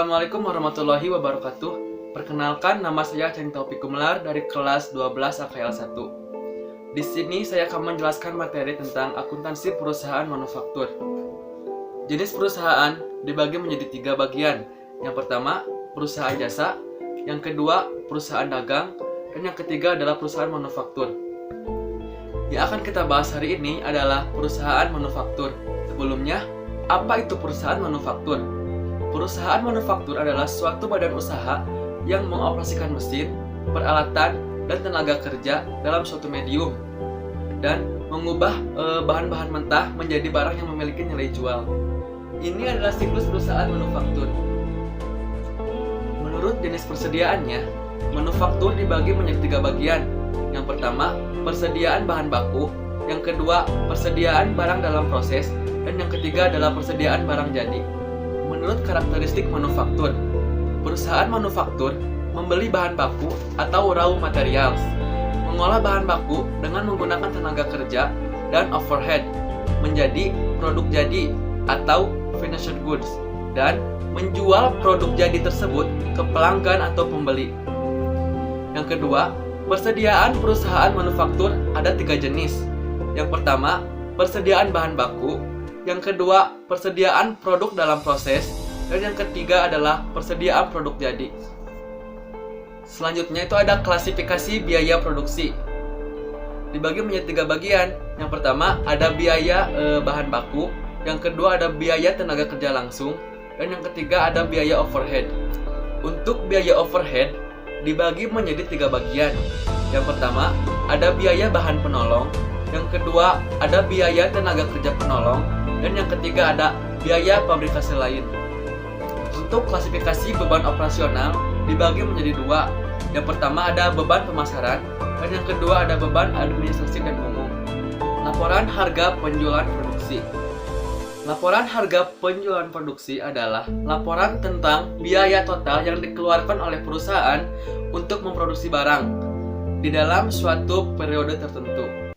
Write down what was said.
Assalamualaikum warahmatullahi wabarakatuh. Perkenalkan, nama saya Ceng Taufik Gumelar dari kelas 12 AKL 1. Di sini saya akan menjelaskan materi tentang akuntansi perusahaan manufaktur. Jenis perusahaan dibagi menjadi 3 bagian. Yang pertama, perusahaan jasa. Yang kedua, perusahaan dagang. Dan yang ketiga adalah perusahaan manufaktur. Yang akan kita bahas hari ini adalah perusahaan manufaktur. Sebelumnya, apa itu perusahaan manufaktur? Perusahaan manufaktur adalah suatu badan usaha yang mengoperasikan mesin, peralatan, dan tenaga kerja dalam suatu medium dan mengubah bahan-bahan mentah menjadi barang yang memiliki nilai jual. Ini adalah siklus perusahaan manufaktur. Menurut jenis persediaannya, manufaktur dibagi menjadi 3 bagian. Yang pertama, persediaan bahan baku. Yang kedua, persediaan barang dalam proses. Dan yang ketiga adalah persediaan barang jadi. Menurut karakteristik manufaktur, perusahaan manufaktur membeli bahan baku atau raw materials, mengolah bahan baku dengan menggunakan tenaga kerja dan overhead menjadi produk jadi atau finished goods, dan menjual produk jadi tersebut ke pelanggan atau pembeli. Yang kedua, persediaan perusahaan manufaktur ada 3 jenis. Yang pertama, persediaan bahan baku. Yang kedua, persediaan produk dalam proses. Dan yang ketiga adalah persediaan produk jadi. Selanjutnya itu ada klasifikasi biaya produksi. Dibagi menjadi 3 bagian. Yang pertama ada biaya bahan baku. Yang kedua ada biaya tenaga kerja langsung. Dan yang ketiga ada biaya overhead. Untuk biaya overhead dibagi menjadi 3 bagian. Yang pertama ada biaya bahan penolong. Yang kedua ada biaya tenaga kerja penolong. Dan yang ketiga ada biaya fabrikasi lain. Untuk klasifikasi beban operasional dibagi menjadi 2. Yang pertama ada beban pemasaran, dan yang kedua ada beban administrasi dan umum. Laporan harga penjualan produksi. Laporan harga penjualan produksi adalah laporan tentang biaya total yang dikeluarkan oleh perusahaan untuk memproduksi barang di dalam suatu periode tertentu.